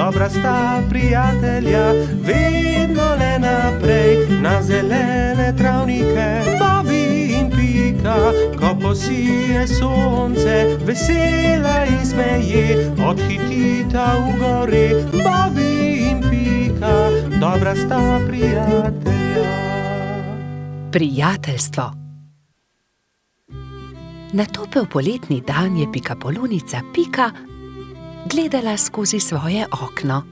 dobra sta prijatelja, vedno le naprej na zelene travnike. Bobby in Pika, ko posije sonce, vesela in smeje, odhitita v gori. Bobby in Pika, dobra sta prijatelja. Prijateljstvo. Na topel poletni dan je pikapolonica Pika gledala skozi svoje okno.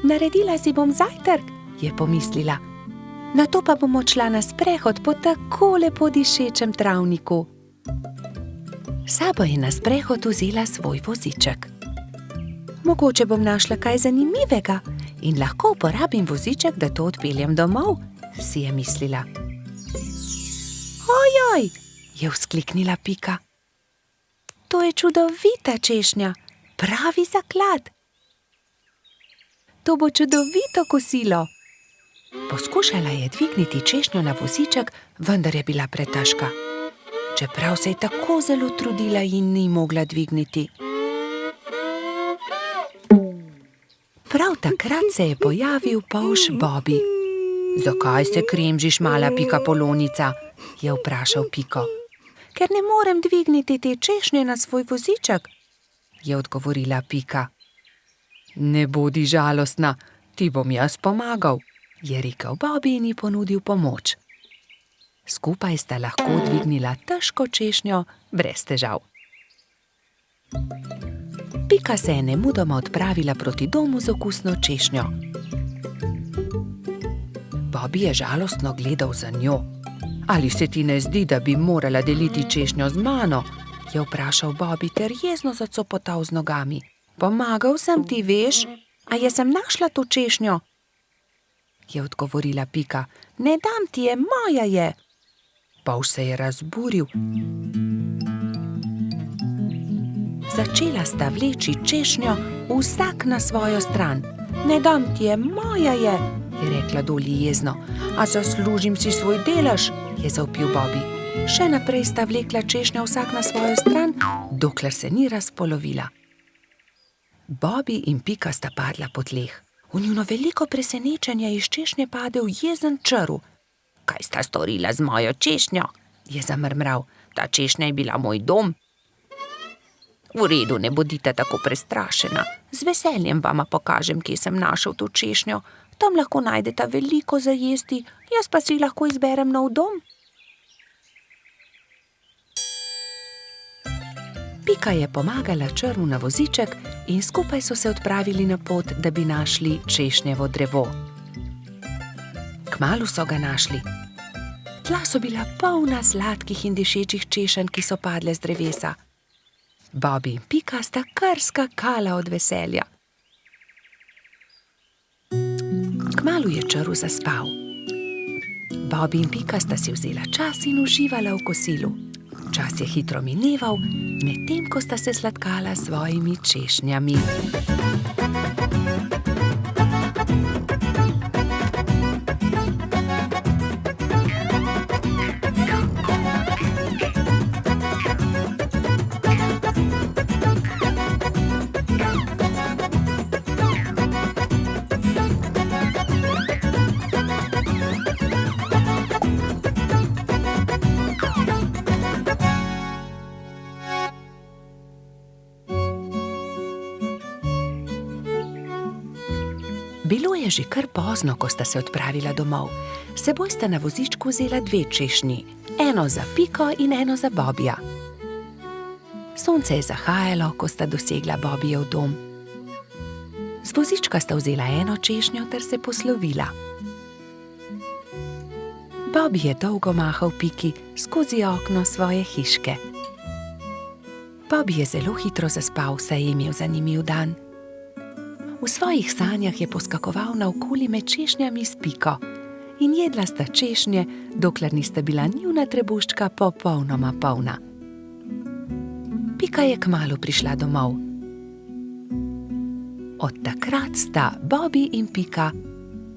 Naredila si bom zajtrk, je pomislila. Nato pa bom odšla na sprehod po tako lepo dišečem travniku. Sabo je na sprehod vzela svoj voziček. Mogoče bom našla kaj zanimivega in lahko uporabim voziček, da to odpeljem domov, si je mislila. Ojoj, je vzkliknila Pika. To je čudovita češnja, pravi zaklad. To bo čudovito kosilo. Poskušala je dvigniti češnjo na voziček, vendar je bila pretežka. Čeprav se je tako zelo trudila in ni mogla dvigniti. Prav takrat se je pojavil polž Bobby. Zakaj se kremžiš, mala pikapolonica? Je vprašal Piko. Ker ne morem dvigniti te češnje na svoj voziček, je odgovorila Pika. Ne bodi žalostna, ti bom jaz pomagal, je rekel Bobby in ji ponudil pomoč. Skupaj sta lahko dvignila težko češnjo brez težav. Pika se je nemudoma odpravila proti domu z okusno češnjo. Bobby je žalostno gledal za njo. Ali se ti ne zdi, da bi morala deliti češnjo z mano? Je vprašal Bobby ter jezno zacopotal z nogami. Pomagal sem ti, veš, a jaz sem našla to češnjo, je odgovorila Pika. Ne dam ti je, moja je. Polž se je razburil. Začela sta vleči češnjo vsak na svojo stran. Ne dam ti je, moja je rekla Dolly jezno. A zaslužim si svoj delež, je zavpil Bobby. Še naprej sta vlekla češnjo vsak na svojo stran, dokler se ni razpolovila. Bobby in Pika sta padla po tleh. V njuno veliko presenečenje iz češnje padel jezen črv. Kaj sta storila z mojo češnjo? Je zamrmral. Ta češnja je bila moj dom. V redu, ne bodite tako prestrašena. Z veseljem vama pokažem, kje sem našel to češnjo. Tam lahko najdeta veliko za jesti, jaz pa si lahko izberem nov dom. Pika je pomagala črvu na voziček in skupaj so se odpravili na pot, da bi našli češnjevo drevo. Kmalu so ga našli. Tla so bila polna sladkih in dišečih češenj, ki so padle z drevesa. Bobby in Pika sta kar skakala od veselja. Kmalu je črv zaspal. Bobby in Pika sta si vzela čas in uživala v kosilu. Čas je hitro mineval, medtem ko sta se sladkala s svojimi češnjami. Bilo je že kar pozno, ko sta se odpravila domov. S seboj sta na vozičku vzela 2 češnji, eno za Piko in eno za Bobbyja. Sonce je zahajalo, ko sta dosegla Bobbyjev dom. Z vozička sta vzela eno češnjo ter se poslovila. Bobby je dolgo mahal Piki skozi okno svoje hiške. Bobby je zelo hitro zaspal, saj je imel zanimiv dan. V svojih sanjah je poskakoval naokoli med češnjami s Piko in jedla sta češnje, dokler nista bila njuna trebuščka popolnoma polna. Pika je kmalu prišla domov. Od takrat sta Bobby in Pika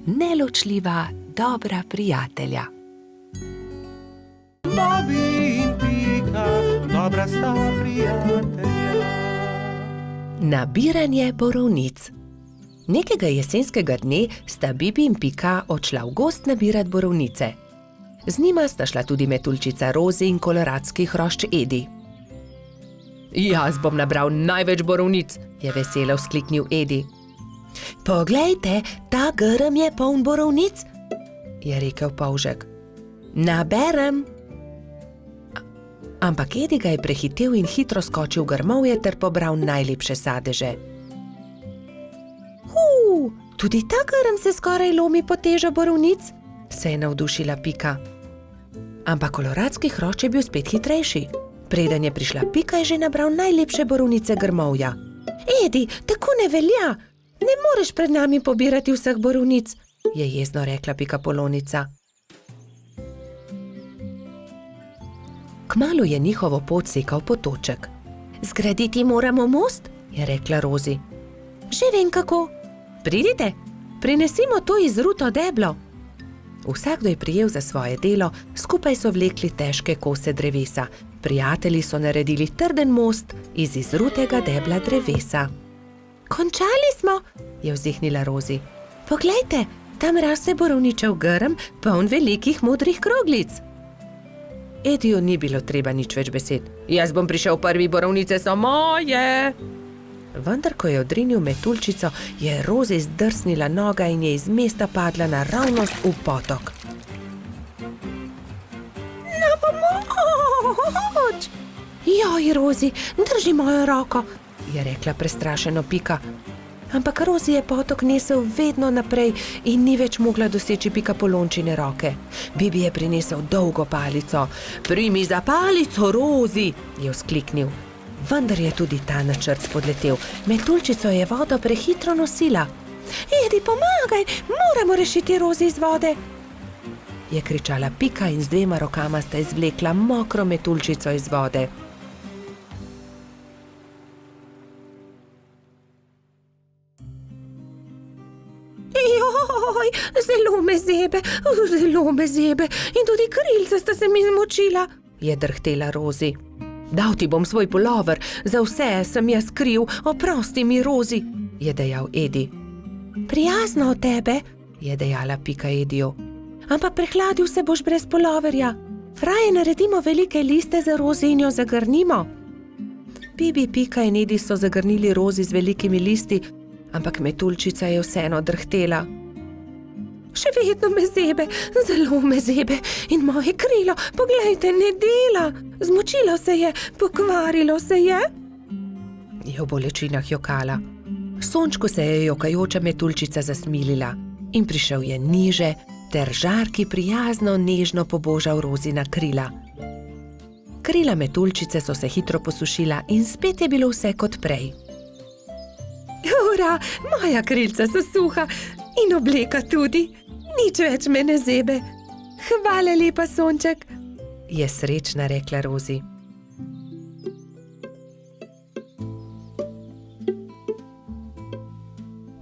neločljiva, dobra prijatelja. Bobby in Pika, dobra sta prijatelja. Nabiranje borovnic. Nekega jesenskega dne sta Bibi in Pika odšla v gozd nabirat borovnice. Z njima sta šla tudi metuljčica Rozi in koloradski hrošč Edi. Jaz bom nabral največ borovnic, je veselo vzkliknil Edi. Poglejte, ta grm je poln borovnic, je rekel polžek. Naberem. Ampak Edi ga je prehitel in hitro skočil v grmovje ter pobral najlepše sadeže. Tudi ta grm se skoraj lomi pod težo borovnic, se je navdušila Pika. Ampak koloradski hrošč je bil spet hitrejši. Preden je prišla Pika, je že nabral najlepše borovnice grmovja. Edi, tako ne velja! Ne moreš pred nami pobirati vseh borovnic, je jezno rekla Pikapolonica. Kmalu je njihovo pot sekal potoček. Zgraditi moramo most, je rekla Rozi. Že vem kako. Pridite, prinesimo to izruto deblo. Vsakdo je prijel za svoje delo, skupaj so vlekli težke kose drevesa. Prijatelji so naredili trden most iz izrutega debla drevesa. Končali smo, je vzdihnila Rozi. Poglejte, tam raste borovničev grm, poln velikih modrih kroglic. Ediju ni bilo treba nič več besed. Jaz bom prišel prvi, borovnice so moje. Vendar, ko je odrinil metuljčico, je Rozi zdrsnila noga in je iz mesta padla naravnost v potok. Na pomoč! Joj, Rozi, drži mojo roko, je rekla prestrašeno Pika. Ampak Rozi je potok nesel vedno naprej in ni več mogla doseči Pikapolončine roke. Bibi je prinesel dolgo palico. Primi za palico, Rozi, je vzkliknil. Vendar je tudi ta načrt spodletel. Metuljčico je vodo prehitro nosila. Edi, pomagaj, moramo rešiti Rozi iz vode, je kričala Pika in z 2 rokama sta izvlekla mokro metuljčico iz vode. Joj, zelo me zebe in tudi krilca sta se mi zmočila, je drhtela Rozi. Dal ti bom svoj pulover, za vse sem jaz kriv, oprosti mi, Rozi, je dejal Edi. Prijazno od tebe, je dejala Pika Ediju. Ampak prehladil se boš brez puloverja. Raje naredimo velike liste za Rozi in jo zagrnimo. Bibi, Pika in Edi so zagrnili Rozi z velikimi listi, ampak metuljčica je vseeno drhtela. Še vedno me zebe, zelo me zebe in moje krilo, poglejte, ne dela. Zmočilo se je, pokvarilo se je. Je v bolečinah jokala. Sončku se je jokajoča metuljčica zasmilila in prišel je niže ter žarki prijazno nežno pobožal Rozina krila. Krila metuljčice so se hitro posušila in spet je bilo vse kot prej. Ura, moja krilca so suha in obleka tudi. Nič več me ne zebe. Hvala lepa, sonček, je srečna rekla Rozi.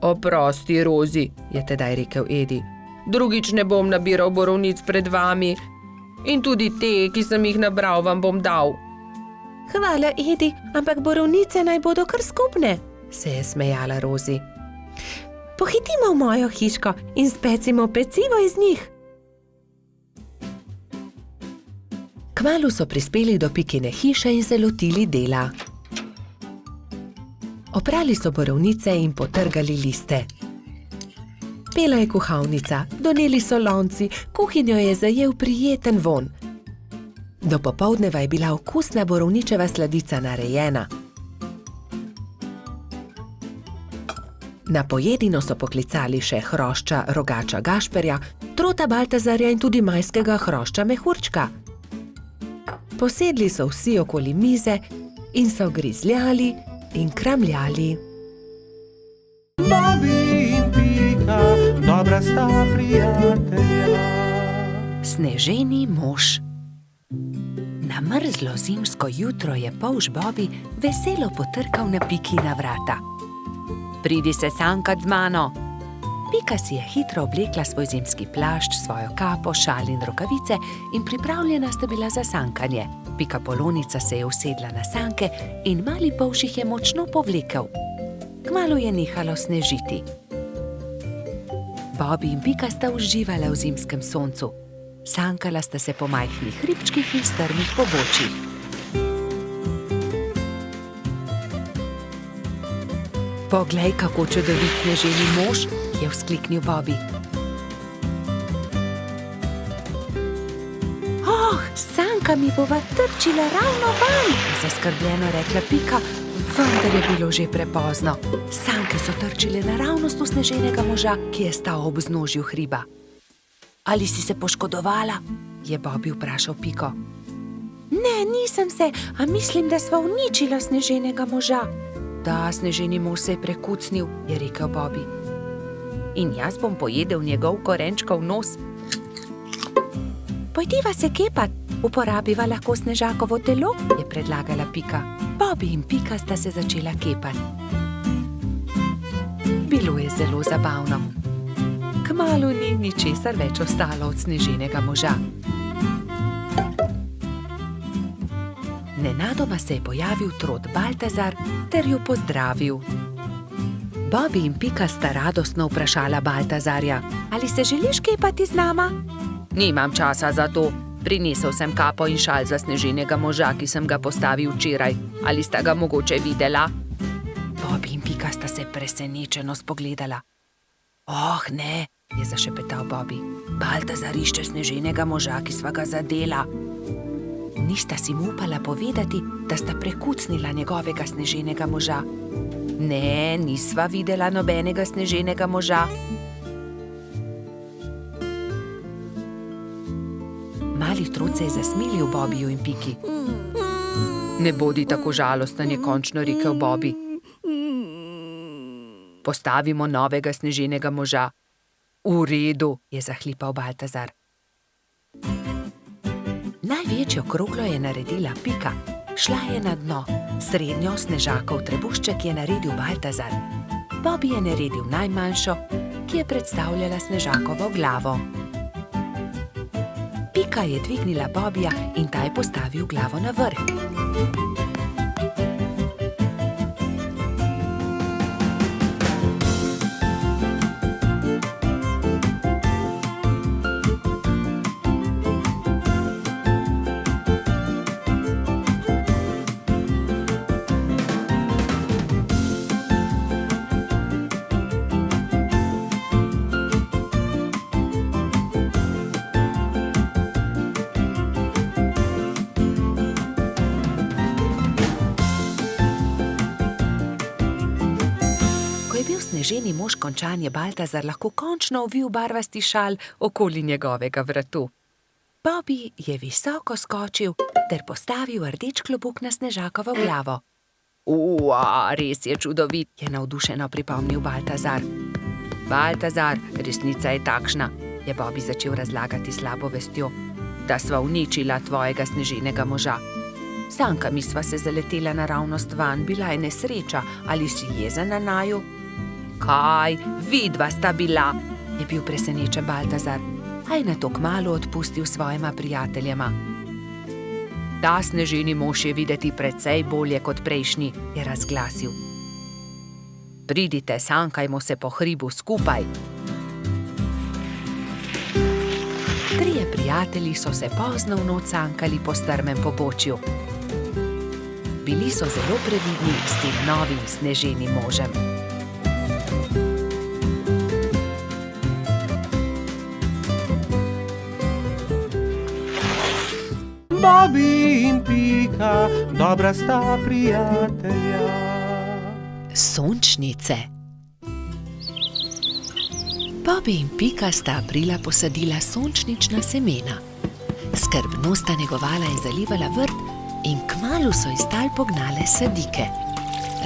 Oprosti, Rozi, je tedaj rekel Edi. Drugič ne bom nabiral borovnic pred vami. In tudi te, ki sem jih nabral, vam bom dal. Hvala, Edi, ampak borovnice naj bodo kar skupne, se je smejala Rozi. Pohitimo v mojo hiško in specimo pecivo iz njih. Kmalu so prispeli do Pikine hiše in se lotili dela. Oprali so borovnice in potrgali liste. Pela je kuhalnica, doneli so lonci, kuhinjo je zajel prijeten vonj. Do popoldneva je bila okusna borovničeva sladica narejena. Na pojedino so poklicali še hrošča Rogača Gašperja, Trota Baltazarja in tudi majskega hrošča Mehurčka. Posedli so vsi okoli mize in so grizljali in kramljali. Bobi in Pika, dobra sta prijatelja. Sneženi mož. Na mrzlo zimsko jutro je polž Bobi veselo potrkal na Pikina vrata. Pridi se sankat z mano. Pika si je hitro oblekla svoj zimski plašč, svojo kapo, šal in rokavice in pripravljena sta bila za sankanje. Pikapolonica se je usedla na sanke in mali polših je močno povlekel. Kmalu je nehalo snežiti. Bobby in Pika sta uživala v zimskem soncu. Sankala sta se po majhnih hribčkih in strmih pobočjih. Poglej, kako čudovit sneženi mož, je vzkliknil Bobby. Oh, sanka mi bova trčila ravno van, je zaskrbljeno rekla Pika, vendar je bilo že prepozno. Sanke so trčile naravnost v sneženega moža, ki je stal ob vznožju hriba. Ali si se poškodovala? Je Bobby vprašal Piko. Ne, nisem se, a mislim, da sva uničila sneženega moža. Da, sneženi mož se je prekucnil, je rekel Bobby. In jaz bom pojedel njegov korenčkov nos. Pojdiva se kepat, uporabiva lahko snežakovo telo, je predlagala Pika. Bobby in Pika sta se začela kepat. Bilo je zelo zabavno. Kmalu ni ničesar več ostalo od sneženega moža. Nenadoma se je pojavil trod Baltazar ter jo pozdravil. Bobby in Pika sta radostno vprašala Baltazarja, ali se želiš kepati z nama? Nimam časa za to. Prinesel sem kapo in šal za sneženega moža, ki sem ga postavil včeraj. Ali sta ga mogoče videla? Bobby in Pika sta se presenečeno spogledala. Oh, ne, je zašepetal Bobby. Baltazar išče sneženega moža, ki sva ga zadela. Nista si mu upala povedati, da sta prekucnila njegovega sneženega moža. Ne, nisva videla nobenega sneženega moža. Mali trud se je zasmilil Bobbyju in Piki. Ne bodi tako žalosten, je končno rekel Bobby. Postavimo novega sneženega moža. V redu, je zahlipal Baltazar. Največjo kroglo je naredila Pika. Šla je na dno. Srednjo snežakov trebušček je naredil Baltazar. Bobby je naredil najmanjšo, ki je predstavljala snežakovo glavo. Pika je dvignila Bobbyja in ta je postavil glavo na vrh. Sneženi mož končan je Baltazar lahko končno ovil barvasti šal okoli njegovega vratu. Bobby je visoko skočil ter postavil rdeč klobuk na snežakovo glavo. Res je čudovit, je navdušeno pripomnil Baltazar. Baltazar, resnica je takšna, je Bobby začel razlagati slabo vestjo, da sva uničila tvojega sneženega moža. Sankami sva se zaletela naravnost van, bila je nesreča, ali si jezen na naju? Kaj, vidva sta bila, je bil presenečen Baltazar, a je nato kmalu odpustil svojima prijateljema. Ta sneženi mož je videti precej bolje kot prejšnji, je razglasil. Pridite, sankajmo se po hribu skupaj. Trije prijatelji so se pozno v noč sankali po strmem pobočju. Bili so zelo previdni s tem novim sneženim možem. Bobby in Pika, dobra sta prijatelja. Sončnice. Bobby in Pika sta aprila posadila sončnična semena. Skrbno sta negovala in zalivala vrt in kmalu so iz tal pognale sadike.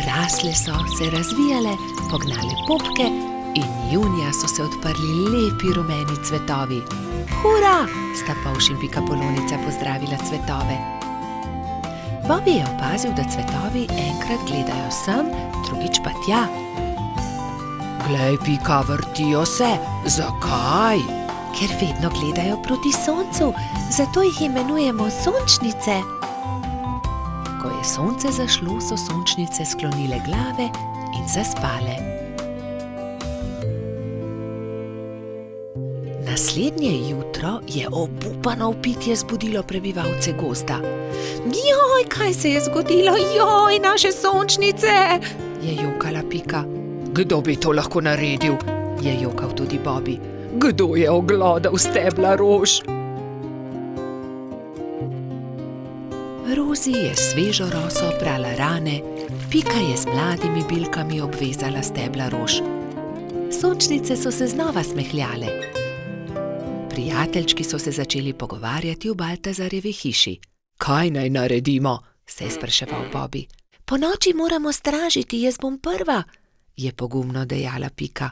Rasle so, se razvijale, pognale popke in junija so se odprli lepi rumeni cvetovi. Hura! Sta Polž in Pikapolonica pozdravila cvetove. Bobby je opazil, da cvetovi enkrat gledajo sem, drugič pa tja. Glej, Pika, vrtijo se. Zakaj? Ker vedno gledajo proti soncu, zato jih imenujemo sončnice. Ko je sonce zašlo, so sončnice sklonile glave in zaspale. Naslednje jutro je obupano vpitje zbudilo prebivalce gozda. Joj, kaj se je zgodilo? Joj, naše sončnice! Je jokala Pika. Kdo bi to lahko naredil? Je jokal tudi Bobby. Kdo je oglodal stebla rož? Rozi je svežo roso oprala rane, Pika je z mladimi bilkami obvezala stebla rož. Sončnice so se znova smehljale. Prijateljčki so se začeli pogovarjati v Baltazarjevi hiši. Kaj naj naredimo? Se je spraševal Bobby. Ponoči moramo stražiti, jaz bom prva, je pogumno dejala Pika.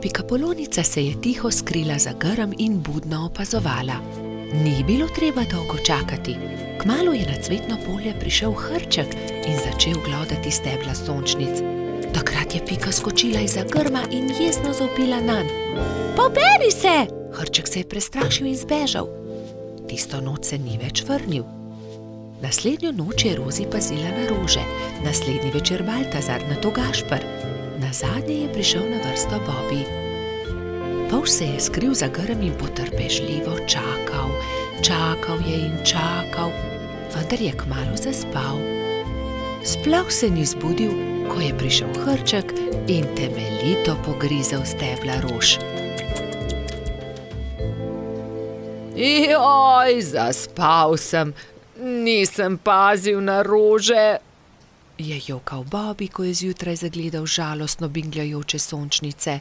Pikapolonica se je tiho skrila za grm in budno opazovala. Ni bilo treba dolgo čakati. Kmalu je na cvetno polje prišel Hrček in začel glodati stebla sončnic. Takrat je Pika skočila izza grma in jezno zavpila nanj. Poberi se! Hrček se je prestrašil in zbežal. Tisto noč se ni več vrnil. Naslednjo noč je Rozi pazila na rože, naslednji večer Baltazar, nato Gašper. Nazadnje je prišel na vrsto Bobby. Polž se je skril za grm in potrpežljivo čakal. Čakal je in čakal, vendar je kmalu zaspal. Sploh se ni zbudil, ko je prišel Hrček in temeljito pogrizel stebla rož. Joj, zaspal sem, nisem pazil na rože, je jokal Bobby, ko je zjutraj zagledal žalostno bingljajoče sončnice.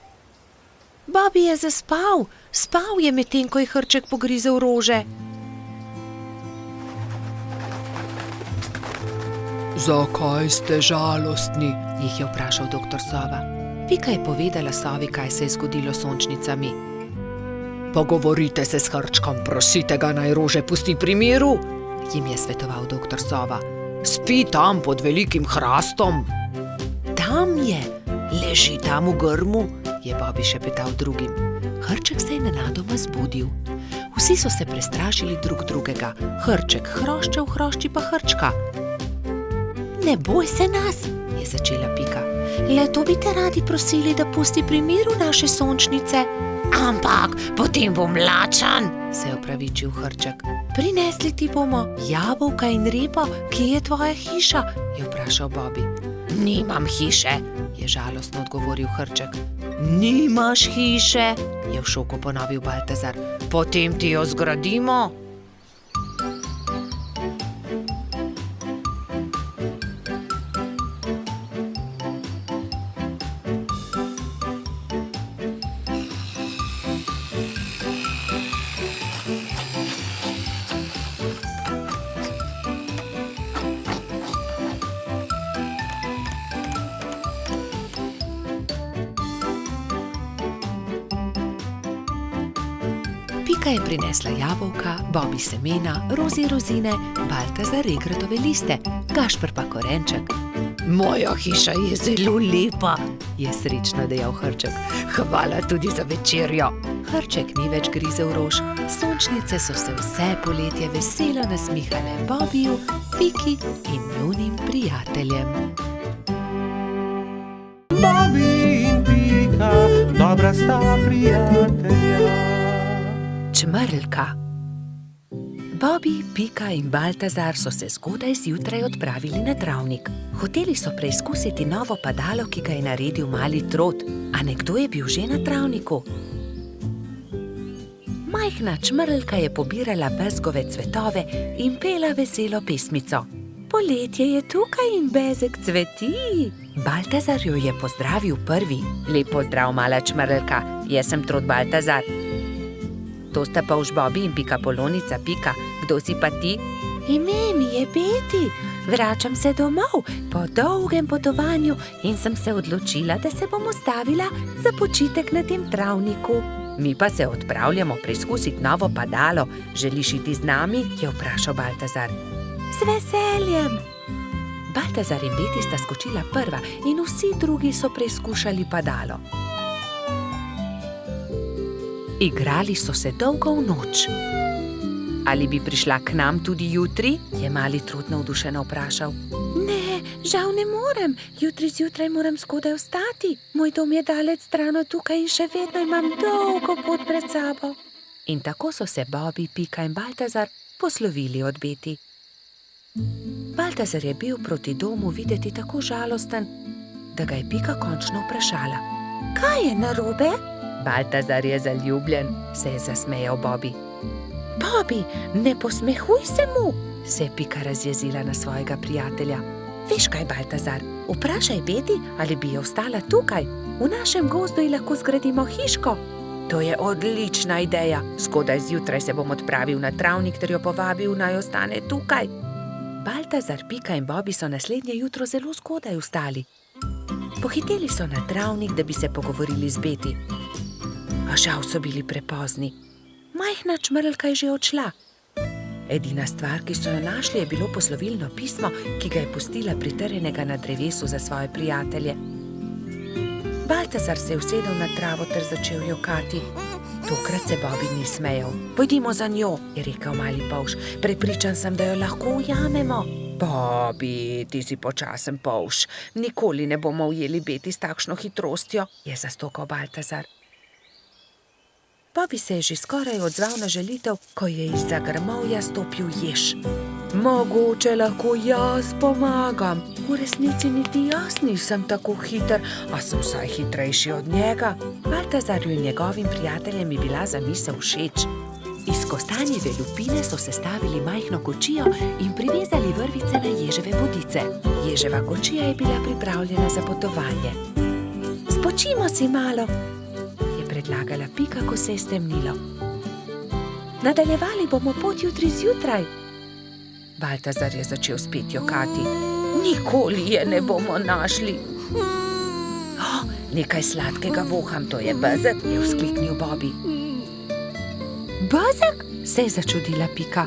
Bobby je zaspal, spal je medtem, ko je Hrček pogrizel rože. Zakaj ste žalostni? Jih je vprašal doktor Sova. Pika je povedala Sovi, kaj se je zgodilo s sončnicami. Pogovorite se s Hrčkom, prosite ga, naj rože pusti pri miru, jim je svetoval doktor Sova. Spi tam pod velikim hrastom. Tam je, leži tam v grmu, je Bobby šepetal drugim. Hrček se je nenadoma zbudil. Vsi so se prestrašili drug drugega. Hrček hrošča, v hrošči pa Hrčka. Ne boj se nas, je začela Pika. Le to bi te radi prosili, da pusti pri miru naše sončnice. Ampak potem bom lačen, se je opravičil Hrček. Prinesli ti bomo jabolka in repo, kje je tvoja hiša? Je vprašal Bobby. Nimam hiše, je žalostno odgovoril Hrček. Nimaš hiše, je v šoku ponovil Baltazar. Potem ti jo zgradimo. Pika je prinesla jabolka, Bobby semena, Rozi rozine, Baltazar regratove liste, Gašper pa korenček. Moja hiša je zelo lepa, je srečno dejal Hrček. Hvala tudi za večerjo. Hrček ni več grizel rož, sončnice so se vse poletje veselo nasmihale Bobbyju, Piki in njunim prijateljem. Bobby in Pika, dobra sta prijatelja. Čmrlka. Bobby, Pika in Baltazar so se zgodaj zjutraj odpravili na travnik. Hoteli so preizkusiti novo padalo, ki ga je naredil mali Trot, a nekdo je bil že na travniku. Majhna čmrlka je pobirala bezgove cvetove in pela veselo pesmico. Poletje je tukaj in bezeg cveti. Baltazar jo je pozdravil prvi. Lep pozdrav, mala čmrlka, jaz sem Trot Baltazar. To sta pa už Bobby in Pikapolonica Pika. Kdo si pa ti? Ime mi je Beti. Vračam se domov po dolgem potovanju in sem se odločila, da se bom ustavila za počitek na tem travniku. Mi pa se odpravljamo preizkusiti novo padalo. Želiš iti z nami? Je vprašal Baltazar. Z veseljem. Baltazar in Beti sta skočila prva in vsi drugi so preizkušali padalo. Igrali so se dolgo v noč. Ali bi prišla k nam tudi jutri? Je mali Trud navdušeno vprašal. Ne, žal ne morem. Jutri zjutraj moram skodaj vstati. Moj dom je daleč stran od tukaj in še vedno imam dolgo pot pred sabo. In tako so se Bobby, Pika in Baltazar poslovili od Beti. Baltazar je bil proti domu videti tako žalosten, da ga je Pika končno vprašala. Kaj je narobe? Baltazar je zaljubljen, se je zasmejal Bobby. Bobby, ne posmehuj se mu. Se je Pika razjezila na svojega prijatelja. Veš kaj, Baltazar, vprašaj Beti, ali bi jo ostala tukaj. V našem gozdu ji lahko zgradimo hiško. To je odlična ideja. Skodaj zjutraj se bom odpravil na travnik ter jo povabil, naj ostane tukaj. Baltazar, Pika in Bobby so naslednje jutro zelo zgodaj vstali. Pohiteli so na travnik, da bi se pogovorili z Beti. A žal so bili prepozni. Majhna čmrlka je že odšla. Edina stvar, ki so jo našli, je bilo poslovilno pismo, ki ga je pustila pritrjenega na drevesu za svoje prijatelje. Baltazar se je usedel na travo ter začel jokati. Tokrat se Bobby ni smejal. Pojdimo za njo, je rekel mali polž. Prepričan sem, da jo lahko ujamemo. Bobby, ti si počasen polž. Nikoli ne bomo ujeli Beti s takšno hitrostjo, je zastokal Baltazar. Bobby se je že skoraj odzval na želitev, ko je izza grmovja stopil jež. Mogoče lahko jaz pomagam. V resnici niti jaz nisem tako hiter, a sem vsaj hitrejši od njega. Baltazarju in njegovim prijateljem je bila zamisel všeč. Iz kostanjeve lupine so sestavili majhno kočijo in privezali vrvice na ježeve bodice. Ježeva kočija je bila pripravljena za potovanje. Spočimo si malo, predlagala Pika, ko se je stemnilo. Nadaljevali bomo pot jutri zjutraj. Baltazar je začel spet jokati. Nikoli je ne bomo našli. Oh, nekaj sladkega voham, to je bezeg, je vzkliknil Bobby. Bezeg? Se je začudila Pika.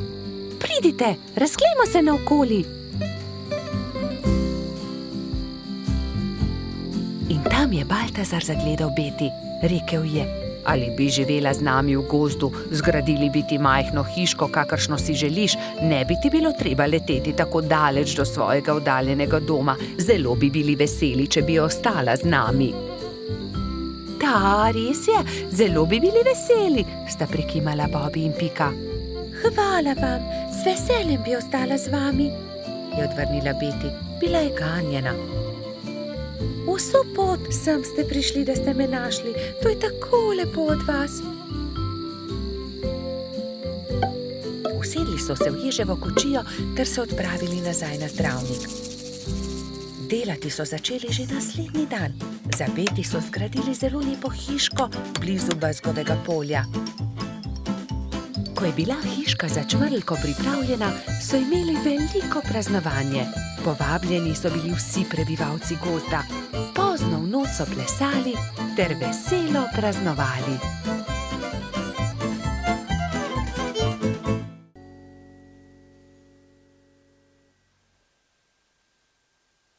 Pridite, razglejmo se naokoli. In tam je Baltazar zagledal Beti. Rekel je, ali bi živela z nami v gozdu, zgradili bi ti majhno hiško, kakršno si želiš, ne bi ti bilo treba leteti tako daleč do svojega oddaljenega doma. Zelo bi bili veseli, če bi ostala z nami. Da, res je, zelo bi bili veseli, sta prikimala Bobby in Pika. Hvala vam, z veseljem bi ostala z vami, je odvrnila Beti. Bila je ganjena. Vso pot sem ste prišli, da ste me našli. To je tako lepo od vas. Usedli so se v ježevo kočijo ter se odpravili nazaj na travnik. Delati so začeli že naslednji dan. Za Beti so zgradili zelo lepo hiško blizu bezgovega polja. Ko je bila hiška za čmrlko pripravljena, so imeli veliko praznovanje. Povabljeni so bili vsi prebivalci gozda. Pozno v noč so plesali ter veselo praznovali.